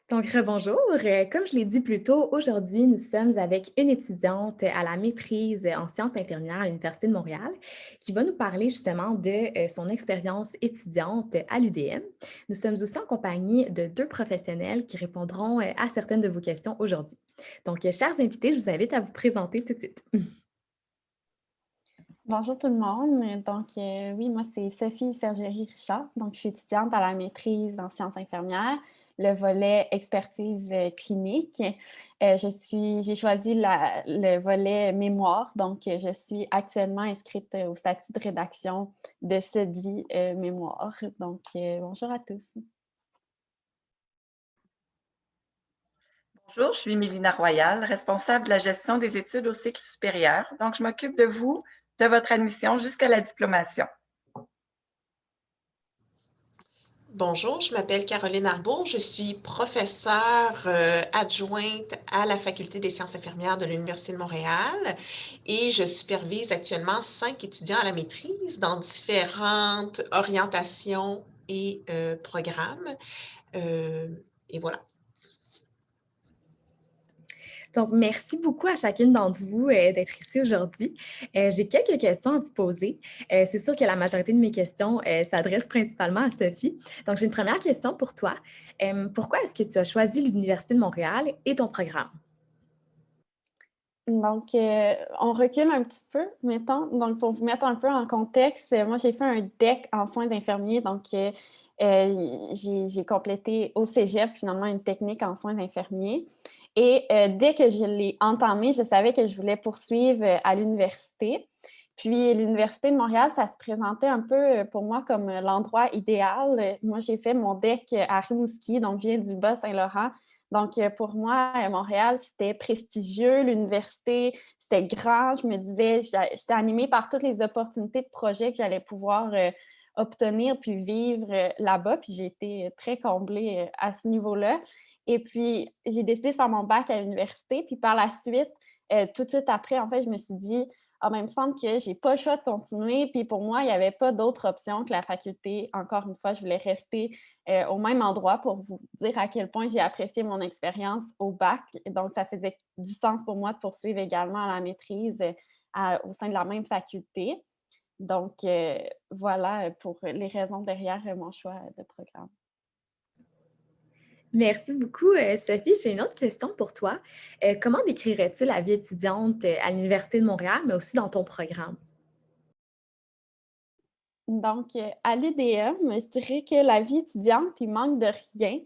Donc, rebonjour. Comme je l'ai dit plus tôt, aujourd'hui, nous sommes avec une étudiante à la maîtrise en sciences infirmières à l'Université de Montréal qui va nous parler justement de son expérience étudiante à l'UDM. Nous sommes aussi en compagnie de deux professionnels qui répondront à certaines de vos questions aujourd'hui. Donc, chers invités, je vous invite à vous présenter tout de suite. Bonjour tout le monde. Oui, moi, c'est Sophie Sergerie-Richard. Donc, je suis étudiante à la maîtrise en sciences infirmières, le volet expertise clinique. J'ai choisi le volet mémoire. Donc, je suis actuellement inscrite au statut de rédaction de ce dit mémoire. Bonjour à tous. Bonjour, je suis Mélina Royal, responsable de la gestion des études au cycle supérieur. Donc, je m'occupe de vous, de votre admission jusqu'à la diplomation. Bonjour, je m'appelle Caroline Arbour, je suis professeure adjointe à la Faculté des sciences infirmières de l'Université de Montréal et je supervise actuellement 5 étudiants à la maîtrise dans différentes orientations et programmes. Euh, et voilà. Donc, merci beaucoup à chacune d'entre vous d'être ici aujourd'hui. J'ai quelques questions à vous poser. C'est sûr que la majorité de mes questions s'adressent principalement à Sophie. Donc, j'ai une première question pour toi. Pourquoi est-ce que tu as choisi l'Université de Montréal et ton programme? On recule un petit peu, mettons. Donc, pour vous mettre un peu en contexte, moi, j'ai fait un DEC en soins d'infirmiers. J'ai complété au cégep, finalement, une technique en soins infirmiers. Et dès que je l'ai entamé, je savais que je voulais poursuivre à l'université. Puis, l'Université de Montréal, ça se présentait un peu pour moi comme l'endroit idéal. Moi, j'ai fait mon DEC à Rimouski, donc je viens du Bas-Saint-Laurent. Pour moi, à Montréal, c'était prestigieux, l'université, c'était grand. Je me disais, j'étais animée par toutes les opportunités de projets que j'allais pouvoir obtenir puis vivre là-bas. Puis j'ai été très comblée à ce niveau-là. Et puis, j'ai décidé de faire mon bac à l'université. Puis par la suite, tout de suite après, en fait, je me suis dit, ah, ben, il me semble que j'ai pas le choix de continuer. Puis pour moi, il n'y avait pas d'autre option que la faculté. Encore une fois, je voulais rester au même endroit pour vous dire à quel point j'ai apprécié mon expérience au bac. Donc, ça faisait du sens pour moi de poursuivre également à la maîtrise au sein de la même faculté. Voilà pour les raisons derrière mon choix de programme. Merci beaucoup, Sophie. J'ai une autre question pour toi. Comment décrirais-tu la vie étudiante à l'Université de Montréal, mais aussi dans ton programme? À l'UDM, je dirais que la vie étudiante, il manque de rien.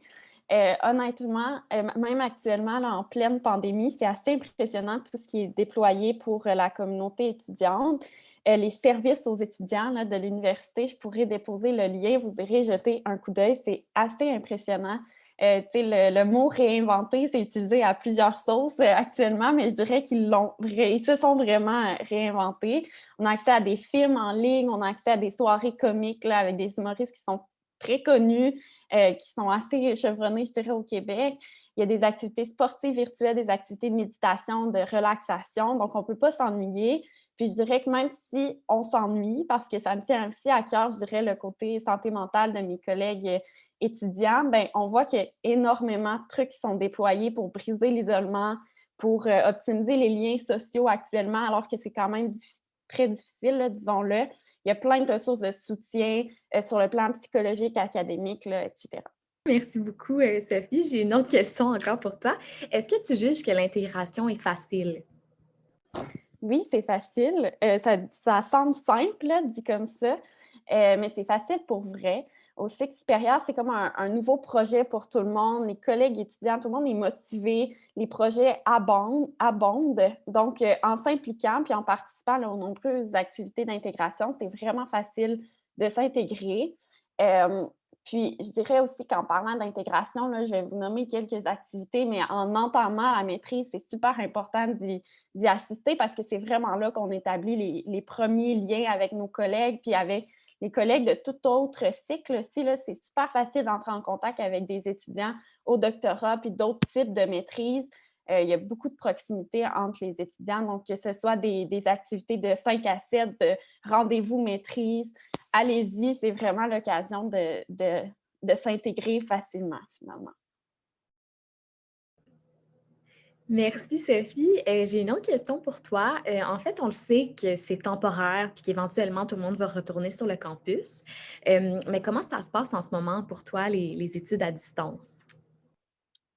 Honnêtement, même actuellement, là, en pleine pandémie, c'est assez impressionnant tout ce qui est déployé pour la communauté étudiante. Les services aux étudiants là, de l'université, je pourrais déposer le lien, vous irez jeter un coup d'œil, c'est assez impressionnant. Le mot réinventer, c'est utilisé à plusieurs sauces actuellement, mais je dirais ils se sont vraiment réinventés. On a accès à des films en ligne, on a accès à des soirées comiques là, avec des humoristes qui sont très connus, qui sont assez chevronnés, je dirais, au Québec. Il y a des activités sportives virtuelles, des activités de méditation, de relaxation. Donc, on ne peut pas s'ennuyer. Puis, je dirais que même si on s'ennuie, parce que ça me tient aussi à cœur, je dirais, le côté santé mentale de mes collègues étudiants, ben, on voit qu'il y a énormément de trucs qui sont déployés pour briser l'isolement, pour optimiser les liens sociaux actuellement, alors que c'est quand même très difficile, là, disons-le. Il y a plein de ressources de soutien sur le plan psychologique, académique, là, etc. Merci beaucoup, Sophie. J'ai une autre question encore pour toi. Est-ce que tu juges que l'intégration est facile? Oui, c'est facile. Ça semble simple, là, dit comme ça, mais c'est facile pour vrai. Au cycle supérieur, c'est comme un nouveau projet pour tout le monde. Les collègues étudiants, tout le monde est motivé. Les projets abondent. En s'impliquant puis en participant là, aux nombreuses activités d'intégration, c'est vraiment facile de s'intégrer. Euh, Puis, je dirais aussi qu'en parlant d'intégration, là, je vais vous nommer quelques activités, mais en entamant la maîtrise, c'est super important d'y assister parce que c'est vraiment là qu'on établit les premiers liens avec nos collègues, puis avec les collègues de tout autre cycle aussi. Là, c'est super facile d'entrer en contact avec des étudiants au doctorat, puis d'autres types de maîtrise. Il y a beaucoup de proximité entre les étudiants, donc que ce soit des activités de 5 à 7, de rendez-vous maîtrise, allez-y, c'est vraiment l'occasion de s'intégrer facilement, finalement. Merci Sophie. J'ai une autre question pour toi. En fait, on le sait que c'est temporaire puis qu'éventuellement tout le monde va retourner sur le campus. Mais comment ça se passe en ce moment pour toi, les études à distance?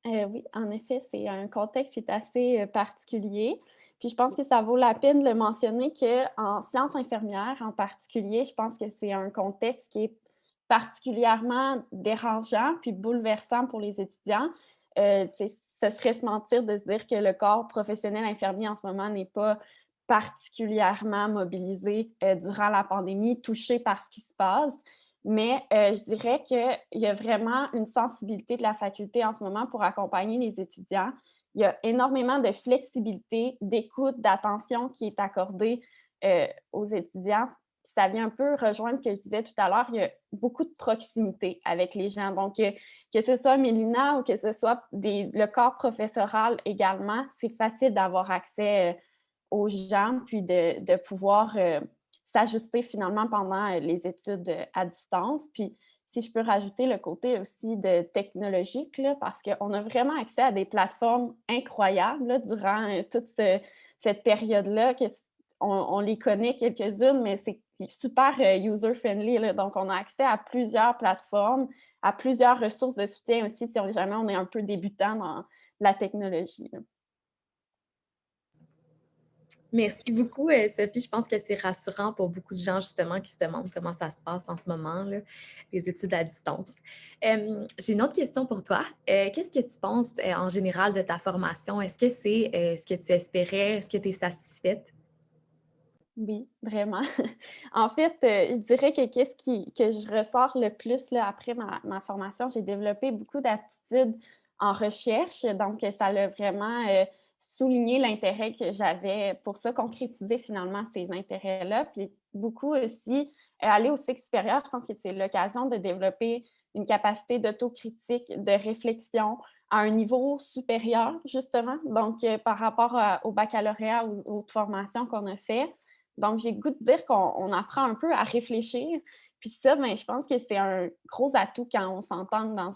Oui, en effet, c'est un contexte qui est assez, particulier. Puis je pense que ça vaut la peine de le mentionner qu'en sciences infirmières en particulier, je pense que c'est un contexte qui est particulièrement dérangeant puis bouleversant pour les étudiants. Tu sais, ce serait se mentir de se dire que le corps professionnel infirmier en ce moment n'est pas particulièrement mobilisé, durant la pandémie, touché par ce qui se passe. Mais je dirais qu'il y a vraiment une sensibilité de la faculté en ce moment pour accompagner les étudiants. Il y a énormément de flexibilité, d'écoute, d'attention qui est accordée aux étudiants. Puis ça vient un peu rejoindre ce que je disais tout à l'heure, il y a beaucoup de proximité avec les gens. Donc, que ce soit Mélina ou que ce soit le corps professoral également, c'est facile d'avoir accès aux gens, puis de pouvoir s'ajuster finalement pendant les études à distance. Puis, si je peux rajouter le côté aussi de technologique, là, parce qu'on a vraiment accès à des plateformes incroyables là, durant toute cette période-là, on les connaît quelques-unes, mais c'est super user-friendly. Là. Donc, on a accès à plusieurs plateformes, à plusieurs ressources de soutien aussi, si jamais on est un peu débutant dans la technologie. Là. Merci beaucoup, Sophie. Je pense que c'est rassurant pour beaucoup de gens, justement, qui se demandent comment ça se passe en ce moment, là, les études à distance. J'ai une autre question pour toi. Qu'est-ce que tu penses, en général, de ta formation? Est-ce que c'est ce que tu espérais? Est-ce que tu es satisfaite? Oui, vraiment. En fait, je dirais que que je ressors le plus là, après ma formation, j'ai développé beaucoup d'aptitudes en recherche, donc ça l'a vraiment souligné l'intérêt que j'avais pour ça, concrétiser finalement ces intérêts-là. Puis beaucoup aussi, aller au cycle supérieur, je pense que c'est l'occasion de développer une capacité d'autocritique, de réflexion à un niveau supérieur, justement. Donc, par rapport au baccalauréat, aux formations qu'on a fait. Donc, j'ai le goût de dire qu'on apprend un peu à réfléchir. Puis ça, ben, je pense que c'est un gros atout quand on s'entend dans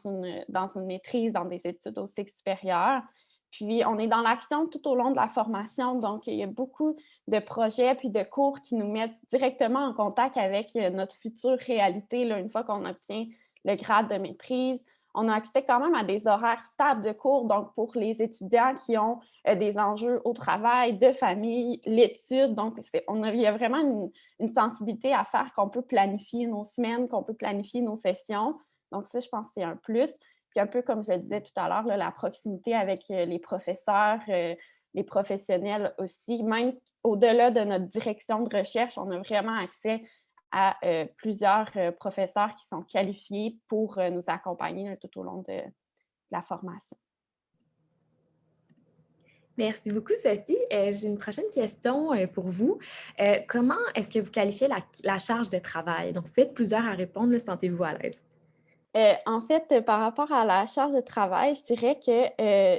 une maîtrise, dans des études au cycle supérieur. Puis, on est dans l'action tout au long de la formation. Donc, il y a beaucoup de projets puis de cours qui nous mettent directement en contact avec notre future réalité, là, une fois qu'on obtient le grade de maîtrise. On a accès quand même à des horaires stables de cours. Donc, pour les étudiants qui ont des enjeux au travail, de famille, l'étude. Donc, il y a vraiment une sensibilité à faire qu'on peut planifier nos semaines, qu'on peut planifier nos sessions. Donc, ça, je pense que c'est un plus. Puis un peu comme je le disais tout à l'heure, là, la proximité avec les professeurs, les professionnels aussi. Même au-delà de notre direction de recherche, on a vraiment accès à plusieurs professeurs qui sont qualifiés pour nous accompagner là, tout au long de la formation. Merci beaucoup, Sophie. J'ai une prochaine question pour vous. Comment est-ce que vous qualifiez la charge de travail? Donc, faites plusieurs à répondre, là, sentez-vous à l'aise. En fait, par rapport à la charge de travail, je dirais que,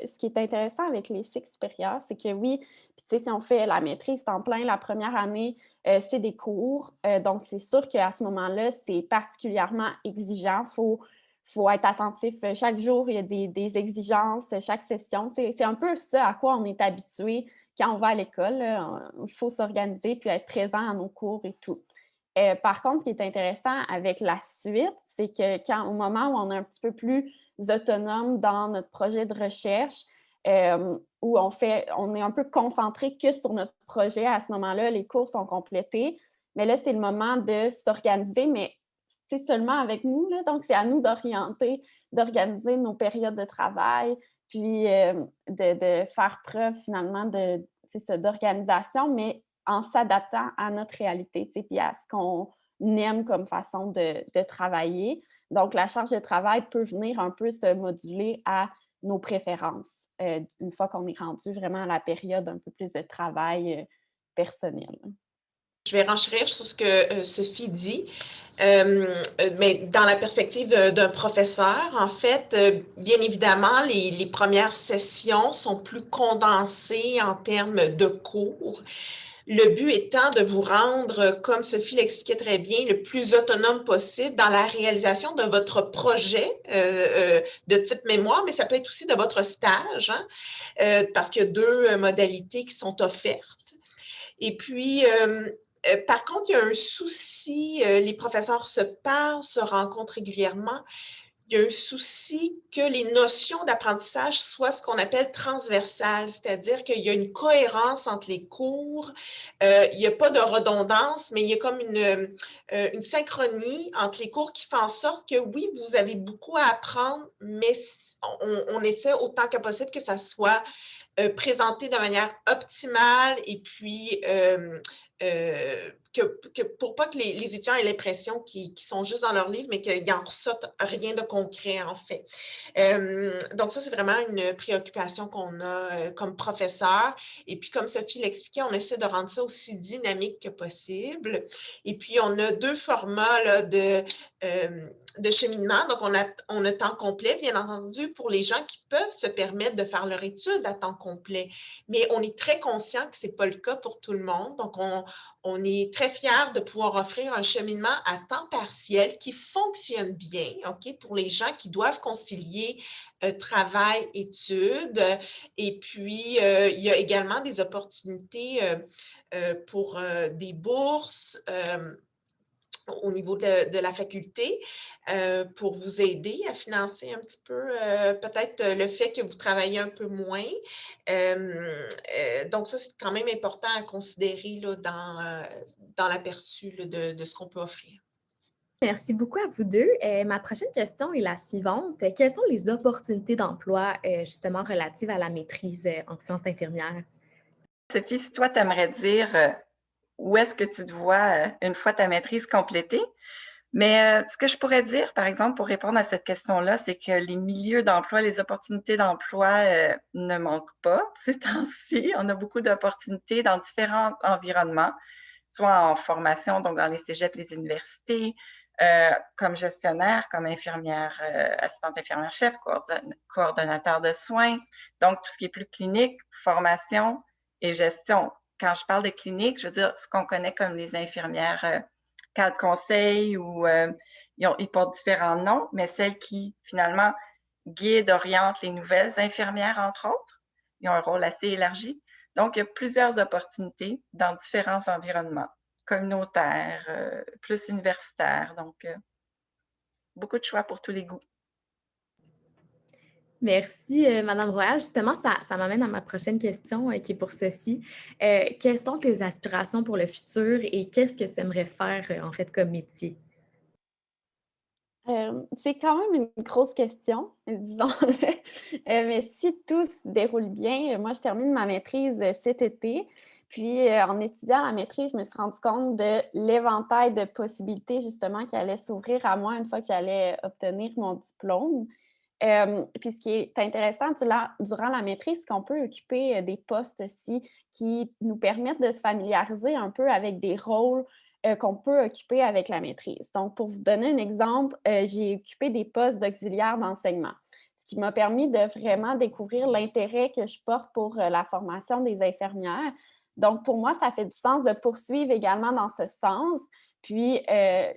ce qui est intéressant avec les cycles supérieurs, c'est que oui, puis tu sais, si on fait la maîtrise temps plein la première année, c'est des cours, donc c'est sûr qu'à ce moment-là, c'est particulièrement exigeant. Faut être attentif, chaque jour, il y a des exigences, chaque session. C'est un peu ça à quoi on est habitué quand on va à l'école, là. Il faut s'organiser puis être présent à nos cours et tout. Par contre, ce qui est intéressant avec la suite, c'est que au moment où on est un petit peu plus autonome dans notre projet de recherche, où on est un peu concentré que sur notre projet à ce moment-là, les cours sont complétés. Mais là, c'est le moment de s'organiser, mais c'est seulement avec nous, là, donc c'est à nous d'organiser nos périodes de travail, puis de faire preuve finalement d'organisation, mais en s'adaptant à notre réalité, tu sais, puis à ce qu'on aime comme façon de travailler. Donc, la charge de travail peut venir un peu se moduler à nos préférences, une fois qu'on est rendu vraiment à la période un peu plus de travail personnel. Je vais renchérir sur ce que Sophie dit, mais dans la perspective d'un professeur, en fait, bien évidemment, les premières sessions sont plus condensées en termes de cours. Le but étant de vous rendre, comme Sophie l'expliquait très bien, le plus autonome possible dans la réalisation de votre projet de type mémoire, mais ça peut être aussi de votre stage, hein, parce qu'il y a deux modalités qui sont offertes. Et puis, par contre, il y a un souci, les professeurs se parlent, se rencontrent régulièrement. Il y a un souci que les notions d'apprentissage soient ce qu'on appelle transversales, c'est-à-dire qu'il y a une cohérence entre les cours, il n'y a pas de redondance, mais il y a comme une synchronie entre les cours qui fait en sorte que oui, vous avez beaucoup à apprendre, mais on essaie autant que possible que ça soit présenté de manière optimale et puis pour pas que les étudiants aient l'impression qu'ils sont juste dans leur livre, mais qu'ils n'en ressortent rien de concret, en fait. Donc, ça, c'est vraiment une préoccupation qu'on a comme professeur. Et puis, comme Sophie l'expliquait, on essaie de rendre ça aussi dynamique que possible. Et puis, on a deux formats là, de cheminement. Donc, on a temps complet, bien entendu, pour les gens qui peuvent se permettre de faire leur étude à temps complet. Mais on est très conscient que ce n'est pas le cas pour tout le monde. Donc, on est très fiers de pouvoir offrir un cheminement à temps partiel qui fonctionne bien, OK, pour les gens qui doivent concilier travail, études. Et puis, il y a également des opportunités pour des bourses au niveau de la faculté pour vous aider à financer un petit peu peut-être le fait que vous travaillez un peu moins. Donc ça, c'est quand même important à considérer là, dans l'aperçu de ce qu'on peut offrir. Merci beaucoup à vous deux. Ma prochaine question est la suivante. Quelles sont les opportunités d'emploi justement relatives à la maîtrise en sciences infirmières? Sophie, si toi, tu aimerais dire où est-ce que tu te vois une fois ta maîtrise complétée? Mais ce que je pourrais dire, par exemple, pour répondre à cette question-là, c'est que les milieux d'emploi, les opportunités d'emploi ne manquent pas ces temps-ci. On a beaucoup d'opportunités dans différents environnements, soit en formation, donc dans les cégeps, les universités, comme gestionnaire, comme infirmière, assistante infirmière-chef, coordonnateur de soins, donc tout ce qui est plus clinique, formation et gestion. Quand je parle de clinique, je veux dire ce qu'on connaît comme les infirmières cadre conseil ou ils portent différents noms, mais celles qui finalement guident, orientent les nouvelles infirmières, entre autres, ils ont un rôle assez élargi. Donc, il y a plusieurs opportunités dans différents environnements, communautaires, plus universitaires, donc beaucoup de choix pour tous les goûts. Merci, Madame Royal. Justement, ça m'amène à ma prochaine question qui est pour Sophie. Quelles sont tes aspirations pour le futur et qu'est-ce que tu aimerais faire en fait comme métier? C'est quand même une grosse question, disons-le. Mais si tout se déroule bien, moi, je termine ma maîtrise cet été. Puis, en étudiant la maîtrise, je me suis rendu compte de l'éventail de possibilités, justement, qui allait s'ouvrir à moi une fois que j'allais obtenir mon diplôme. Puis, ce qui est intéressant durant la maîtrise, c'est qu'on peut occuper des postes aussi qui nous permettent de se familiariser un peu avec des rôles qu'on peut occuper avec la maîtrise. Donc, pour vous donner un exemple, j'ai occupé des postes d'auxiliaire d'enseignement, ce qui m'a permis de vraiment découvrir l'intérêt que je porte pour la formation des infirmières. Donc, pour moi, ça fait du sens de poursuivre également dans ce sens. Puis,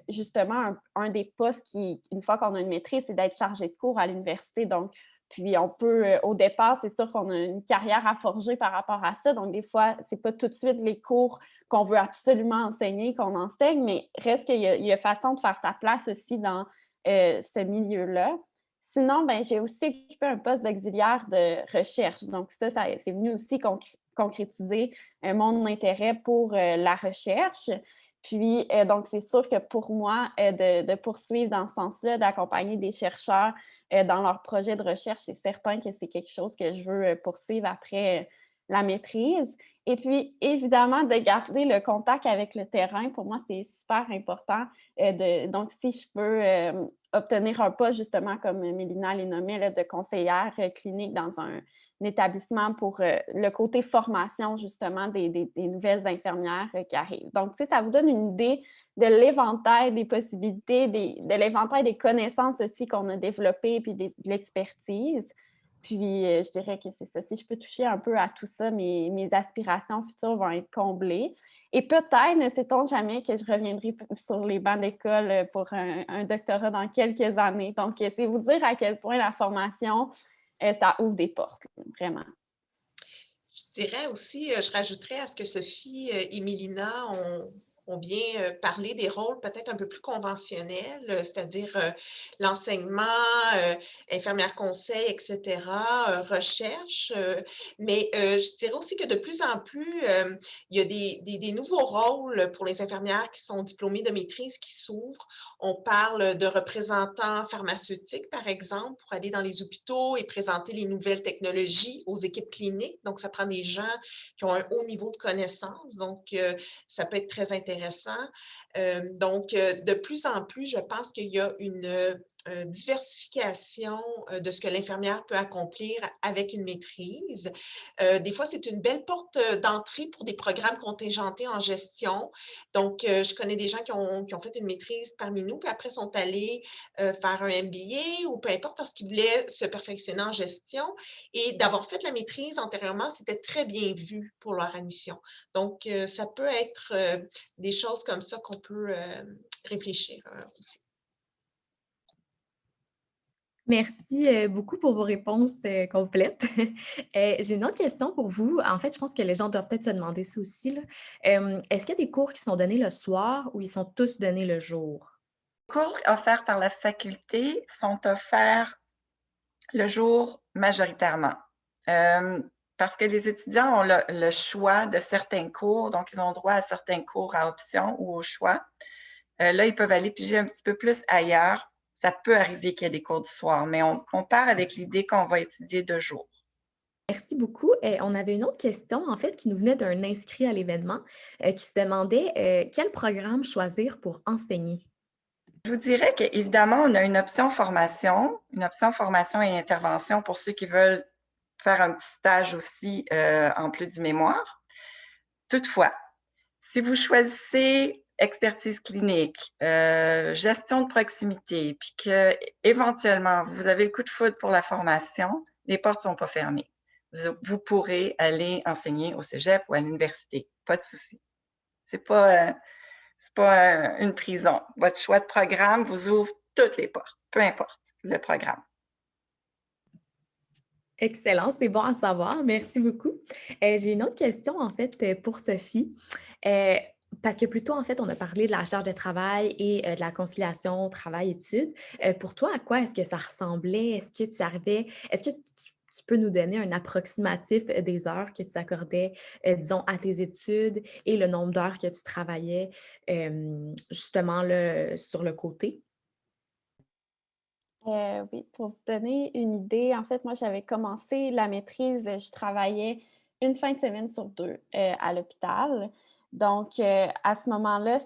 justement, un des postes qui, une fois qu'on a une maîtrise, c'est d'être chargé de cours à l'université. Donc, puis on peut, au départ, c'est sûr qu'on a une carrière à forger par rapport à ça. Donc, des fois, c'est pas tout de suite les cours qu'on veut absolument enseigner, qu'on enseigne, mais reste qu'il y a façon de faire sa place aussi dans ce milieu-là. Sinon, ben, j'ai aussi occupé un poste d'auxiliaire de recherche. Donc, ça c'est venu aussi concrétiser mon intérêt pour la recherche. Puis, donc, c'est sûr que pour moi, de poursuivre dans ce sens-là, d'accompagner des chercheurs dans leurs projets de recherche, c'est certain que c'est quelque chose que je veux poursuivre après la maîtrise. Et puis, évidemment, de garder le contact avec le terrain, pour moi, c'est super important. Donc, si je peux obtenir un poste, justement, comme Mélina l'a nommé, là, de conseillère clinique dans un établissement pour le côté formation, justement, des nouvelles infirmières qui arrivent. Donc, tu sais, ça vous donne une idée de l'éventail des possibilités, de l'éventail des connaissances aussi qu'on a développées, puis de l'expertise. Puis, je dirais que c'est ça. Si je peux toucher un peu à tout ça, mes aspirations futures vont être comblées. Et peut-être, ne sait-on jamais, que je reviendrai sur les bancs d'école pour un doctorat dans quelques années. Donc, c'est vous dire à quel point la formation, ça ouvre des portes, vraiment. Je dirais aussi, je rajouterais à ce que Sophie et Mélina ont bien parlé des rôles peut-être un peu plus conventionnels, c'est-à-dire l'enseignement, infirmière conseil, etc., recherche. Mais je dirais aussi que de plus en plus, il y a des nouveaux rôles pour les infirmières qui sont diplômées de maîtrise qui s'ouvrent. On parle de représentants pharmaceutiques, par exemple, pour aller dans les hôpitaux et présenter les nouvelles technologies aux équipes cliniques. Donc, ça prend des gens qui ont un haut niveau de connaissances. Donc, ça peut être très intéressant. Donc, de plus en plus, je pense qu'il y a une diversification de ce que l'infirmière peut accomplir avec une maîtrise. Des fois, c'est une belle porte d'entrée pour des programmes contingentés en gestion. Donc, je connais des gens qui ont fait une maîtrise parmi nous, puis après sont allés faire un MBA ou peu importe parce qu'ils voulaient se perfectionner en gestion. Et d'avoir fait la maîtrise antérieurement, c'était très bien vu pour leur admission. Donc, ça peut être des choses comme ça qu'on peut réfléchir aussi. Merci beaucoup pour vos réponses complètes. J'ai une autre question pour vous. En fait, je pense que les gens doivent peut-être se demander ça aussi, là. Est-ce qu'il y a des cours qui sont donnés le soir ou ils sont tous donnés le jour? Les cours offerts par la faculté sont offerts le jour majoritairement. Parce que les étudiants ont le choix de certains cours, donc ils ont droit à certains cours à option ou au choix. Là, ils peuvent aller piger un petit peu plus ailleurs. Ça peut arriver qu'il y ait des cours du soir, mais on part avec l'idée qu'on va étudier 2 jours. Merci beaucoup. On avait une autre question, en fait, qui nous venait d'un inscrit à l'événement, qui se demandait quel programme choisir pour enseigner. Je vous dirais qu'évidemment, on a une option formation et intervention pour ceux qui veulent faire un petit stage aussi en plus du mémoire. Toutefois, si vous choisissez expertise clinique, gestion de proximité, puis qu'éventuellement, vous avez le coup de foudre pour la formation, les portes ne sont pas fermées. Vous pourrez aller enseigner au cégep ou à l'université, pas de souci. C'est pas une prison. Votre choix de programme vous ouvre toutes les portes, peu importe le programme. Excellent, c'est bon à savoir. Merci beaucoup. J'ai une autre question, en fait, pour Sophie. Euh, Parce que plus tôt, en fait, on a parlé de la charge de travail et de la conciliation travail-études. Pour toi, à quoi est-ce que ça ressemblait? Est-ce que tu peux nous donner un approximatif des heures que tu accordais, disons, à tes études et le nombre d'heures que tu travaillais justement là, sur le côté? Oui, pour vous donner une idée, en fait, moi, j'avais commencé la maîtrise, je travaillais une fin de semaine sur 2 à l'hôpital. Donc, à ce moment-là,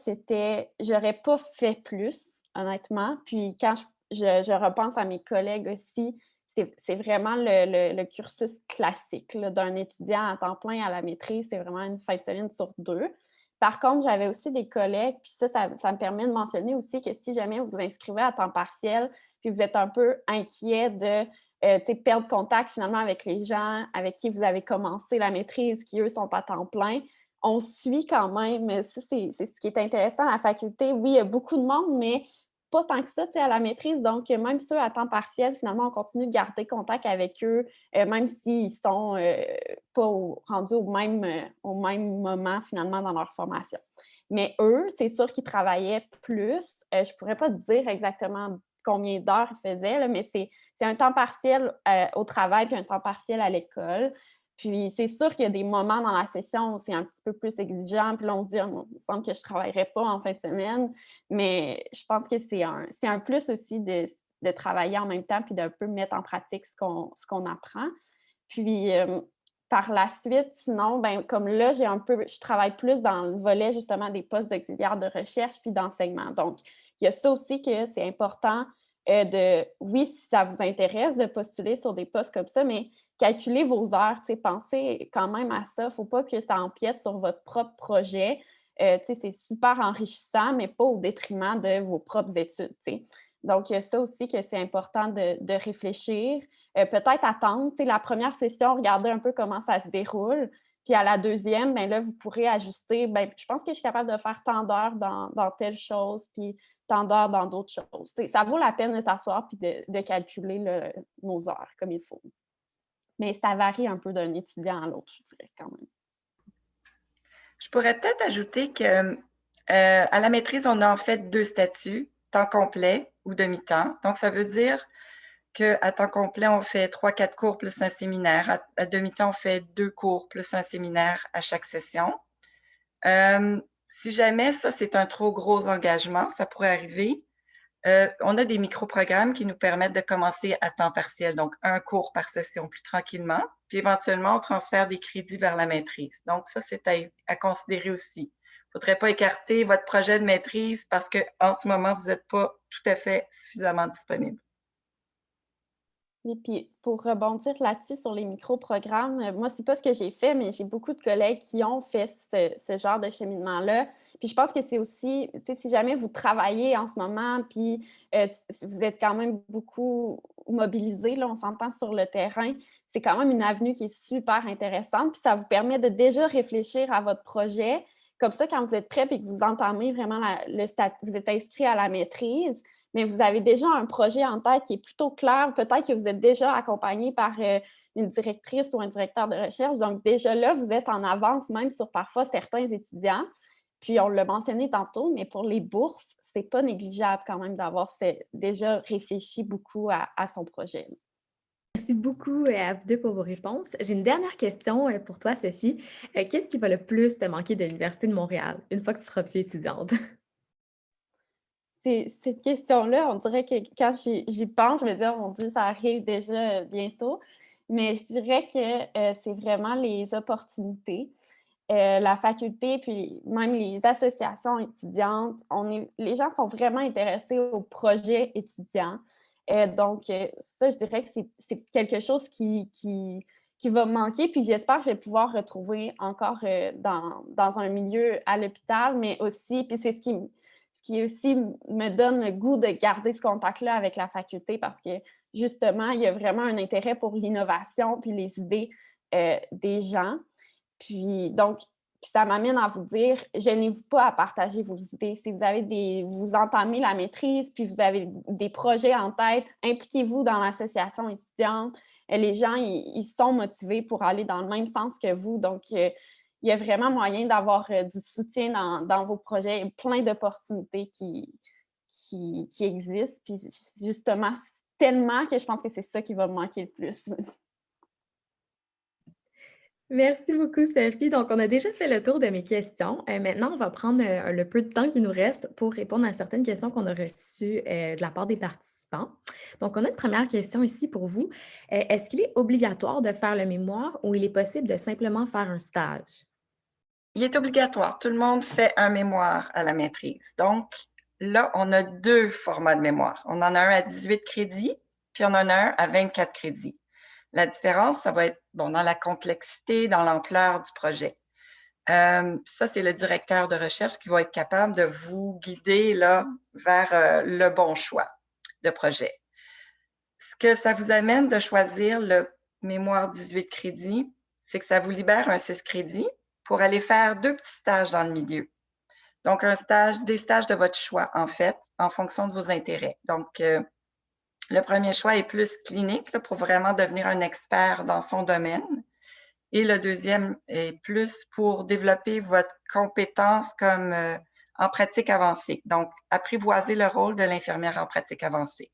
j'aurais pas fait plus, honnêtement. Puis quand je repense à mes collègues aussi, c'est vraiment le cursus classique, là, d'un étudiant à temps plein à la maîtrise, c'est vraiment une fin de semaine sur 2. Par contre, j'avais aussi des collègues, puis ça me permet de mentionner aussi que si jamais vous vous inscrivez à temps partiel, puis vous êtes un peu inquiet de perdre contact finalement avec les gens avec qui vous avez commencé la maîtrise, qui eux sont à temps plein. On suit quand même, ça c'est ce qui est intéressant à la faculté. Oui, il y a beaucoup de monde, mais pas tant que ça à la maîtrise. Donc, même ceux à temps partiel, finalement, on continue de garder contact avec eux, même s'ils sont pas rendus au même moment finalement dans leur formation. Mais eux, c'est sûr qu'ils travaillaient plus. Je ne pourrais pas te dire exactement combien d'heures ils faisaient, là, mais c'est un temps partiel au travail puis un temps partiel à l'école. Puis c'est sûr qu'il y a des moments dans la session où c'est un petit peu plus exigeant, puis là, on se dit: «Il me semble que je ne travaillerai pas en fin de semaine», mais je pense que c'est un plus aussi de travailler en même temps puis d'un peu mettre en pratique ce qu'on apprend. Puis, par la suite, sinon, ben, comme là, je travaille plus dans le volet justement des postes d'auxiliaire de recherche puis d'enseignement. Donc, il y a ça aussi que c'est important oui, si ça vous intéresse de postuler sur des postes comme ça, mais calculez vos heures, pensez quand même à ça. Il ne faut pas que ça empiète sur votre propre projet. C'est super enrichissant, mais pas au détriment de vos propres études. Donc, il y a ça aussi que c'est important de réfléchir. peut-être attendre, tu sais, la première session, regarder un peu comment ça se déroule. Puis à la deuxième, bien là, vous pourrez ajuster, bien, je pense que je suis capable de faire tant d'heures dans telle chose, puis tant d'heures dans d'autres choses. Ça vaut la peine de s'asseoir puis de calculer nos heures comme il faut. Mais ça varie un peu d'un étudiant à l'autre, je dirais quand même. Je pourrais peut-être ajouter que à la maîtrise, on a en fait 2 statuts, temps complet ou demi-temps. Donc, ça veut dire qu'à temps complet, on fait 3-4 cours plus un séminaire. À demi-temps, on fait 2 cours plus un séminaire à chaque session. Si jamais ça, c'est un trop gros engagement, ça pourrait arriver. On a des micro-programmes qui nous permettent de commencer à temps partiel, donc un cours par session plus tranquillement, puis éventuellement, on transfère des crédits vers la maîtrise. Donc ça, c'est à considérer aussi. Il ne faudrait pas écarter votre projet de maîtrise parce qu'en ce moment, vous n'êtes pas tout à fait suffisamment disponible. Oui, puis pour rebondir là-dessus sur les micro-programmes, moi, c'est pas ce que j'ai fait, mais j'ai beaucoup de collègues qui ont fait ce genre de cheminement-là. Puis je pense que c'est aussi, tu sais, si jamais vous travaillez en ce moment, puis vous êtes quand même beaucoup mobilisés, là, on s'entend sur le terrain, c'est quand même une avenue qui est super intéressante, puis ça vous permet de déjà réfléchir à votre projet. Comme ça, quand vous êtes prêt et que vous entamez vraiment vous êtes inscrit à la maîtrise, mais vous avez déjà un projet en tête qui est plutôt clair. Peut-être que vous êtes déjà accompagné par une directrice ou un directeur de recherche. Donc, déjà là, vous êtes en avance même sur parfois certains étudiants. Puis, on l'a mentionné tantôt, mais pour les bourses, c'est pas négligeable quand même d'avoir déjà réfléchi beaucoup à son projet. Merci beaucoup à vous deux pour vos réponses. J'ai une dernière question pour toi, Sophie. Qu'est-ce qui va le plus te manquer de l'Université de Montréal une fois que tu seras plus étudiante? Cette question-là, on dirait que quand j'y pense, je me dis: «Oh mon Dieu, ça arrive déjà bientôt». Mais je dirais que c'est vraiment les opportunités. La faculté, puis même les associations étudiantes, les gens sont vraiment intéressés au projet étudiant. Donc, ça, je dirais que c'est quelque chose qui va me manquer. Puis j'espère que je vais pouvoir retrouver encore dans un milieu à l'hôpital, mais aussi, puis c'est ce qui aussi me donne le goût de garder ce contact-là avec la faculté parce que justement, il y a vraiment un intérêt pour l'innovation puis les idées des gens. Puis donc, ça m'amène à vous dire, gênez-vous pas à partager vos idées. Si vous entamez la maîtrise, puis vous avez des projets en tête, impliquez-vous dans l'association étudiante. Les gens, ils sont motivés pour aller dans le même sens que vous. Donc, il y a vraiment moyen d'avoir du soutien dans vos projets. Il y a plein d'opportunités qui existent. Puis justement, tellement que je pense que c'est ça qui va me manquer le plus. Merci beaucoup, Sophie. Donc, on a déjà fait le tour de mes questions. Maintenant, on va prendre le peu de temps qui nous reste pour répondre à certaines questions qu'on a reçues de la part des participants. Donc, on a une première question ici pour vous. Est-ce qu'il est obligatoire de faire le mémoire ou il est possible de simplement faire un stage? Il est obligatoire. Tout le monde fait un mémoire à la maîtrise. Donc, là, on a 2 formats de mémoire. On en a un à 18 crédits, puis on en a un à 24 crédits. La différence, ça va être dans la complexité, dans l'ampleur du projet. Ça, c'est le directeur de recherche qui va être capable de vous guider là, vers le bon choix de projet. Ce que ça vous amène de choisir le mémoire 18 crédits, c'est que ça vous libère un 6 crédits pour aller faire 2 petits stages dans le milieu. Donc, des stages de votre choix, en fait, en fonction de vos intérêts. Donc, le premier choix est plus clinique là, pour vraiment devenir un expert dans son domaine. Et le deuxième est plus pour développer votre compétence comme en pratique avancée. Donc, apprivoiser le rôle de l'infirmière en pratique avancée.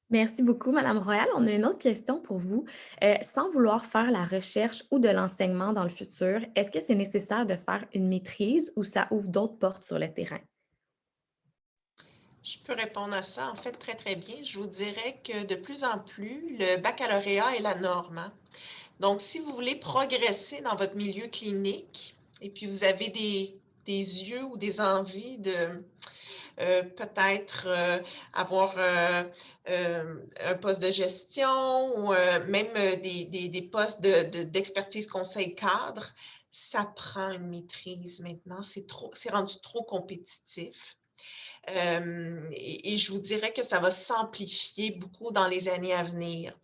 Merci beaucoup, Madame Royal. On a une autre question pour vous. Sans vouloir faire la recherche ou de l'enseignement dans le futur, est-ce que c'est nécessaire de faire une maîtrise ou ça ouvre d'autres portes sur le terrain? Je peux répondre à ça, en fait, très, très bien. Je vous dirais que de plus en plus, le baccalauréat est la norme, hein. Donc, si vous voulez progresser dans votre milieu clinique et puis vous avez des yeux ou des envies de peut-être avoir un poste de gestion ou même des postes d'expertise conseil cadre, ça prend une maîtrise maintenant. C'est rendu trop compétitif. Et je vous dirais que ça va s'amplifier beaucoup dans les années à venir.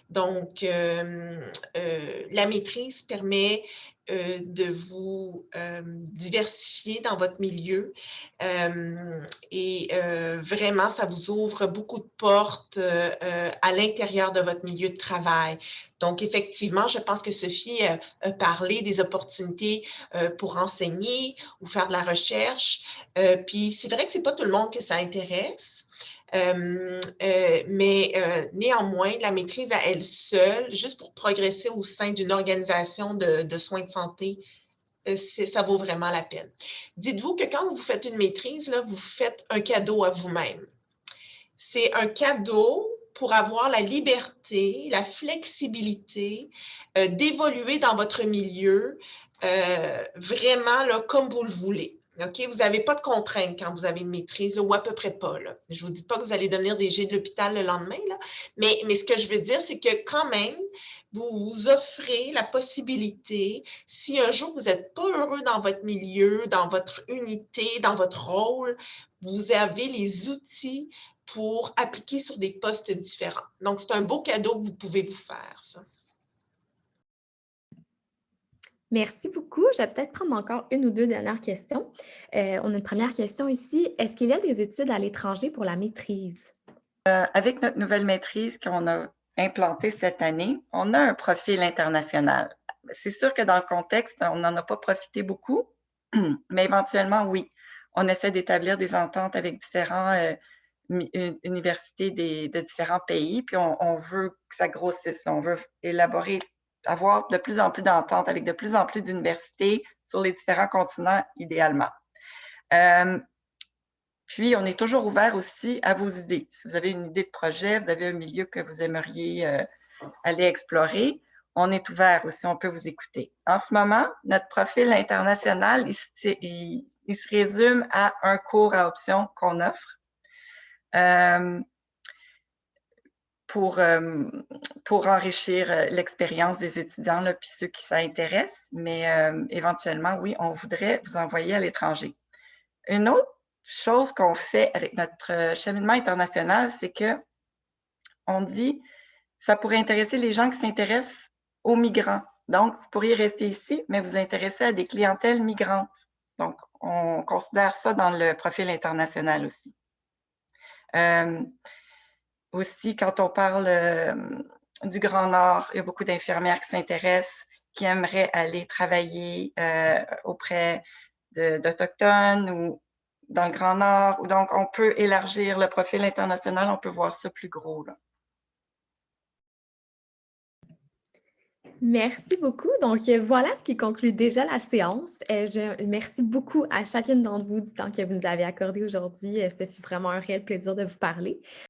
Donc, la maîtrise permet de vous diversifier dans votre milieu et vraiment, ça vous ouvre beaucoup de portes à l'intérieur de votre milieu de travail. Donc, effectivement, je pense que Sophie a parlé des opportunités pour enseigner ou faire de la recherche. Puis, c'est vrai que ce n'est pas tout le monde que ça intéresse. Mais néanmoins, la maîtrise à elle seule, juste pour progresser au sein d'une organisation de soins de santé, ça vaut vraiment la peine. Dites-vous que quand vous faites une maîtrise, là, vous faites un cadeau à vous-même. C'est un cadeau pour avoir la liberté, la flexibilité d'évoluer dans votre milieu vraiment là, comme vous le voulez. OK? Vous n'avez pas de contraintes quand vous avez une maîtrise, là, ou à peu près pas. Là. Je ne vous dis pas que vous allez devenir DG de l'hôpital le lendemain, là, mais ce que je veux dire, c'est que quand même, vous vous offrez la possibilité, si un jour vous n'êtes pas heureux dans votre milieu, dans votre unité, dans votre rôle, vous avez les outils pour appliquer sur des postes différents. Donc, c'est un beau cadeau que vous pouvez vous faire, ça. Merci beaucoup. Je vais peut-être prendre encore une ou deux dernières questions. On a une première question ici. Est-ce qu'il y a des études à l'étranger pour la maîtrise? Avec notre nouvelle maîtrise qu'on a implantée cette année, on a un profil international. C'est sûr que dans le contexte, on n'en a pas profité beaucoup, mais éventuellement, oui. On essaie d'établir des ententes avec différentes universités de différents pays, puis on veut que ça grossisse. On veut avoir de plus en plus d'ententes avec de plus en plus d'universités sur les différents continents, idéalement. Puis, on est toujours ouvert aussi à vos idées. Si vous avez une idée de projet, vous avez un milieu que vous aimeriez aller explorer, on est ouvert aussi, on peut vous écouter. En ce moment, notre profil international, il se résume à un cours à option qu'on offre pour enrichir l'expérience des étudiants, là, puis ceux qui s'intéressent. Mais éventuellement, oui, on voudrait vous envoyer à l'étranger. Une autre chose qu'on fait avec notre cheminement international, c'est qu'on dit ça pourrait intéresser les gens qui s'intéressent aux migrants. Donc, vous pourriez rester ici, mais vous intéresser à des clientèles migrantes. Donc, on considère ça dans le profil international aussi. Aussi, quand on parle du Grand Nord, il y a beaucoup d'infirmières qui s'intéressent, qui aimeraient aller travailler auprès d'Autochtones ou dans le Grand Nord. Donc, on peut élargir le profil international, on peut voir ça plus gros, là. Merci beaucoup. Donc, voilà ce qui conclut déjà la séance. Merci beaucoup à chacune d'entre vous du temps que vous nous avez accordé aujourd'hui. Ce fut vraiment un réel plaisir de vous parler.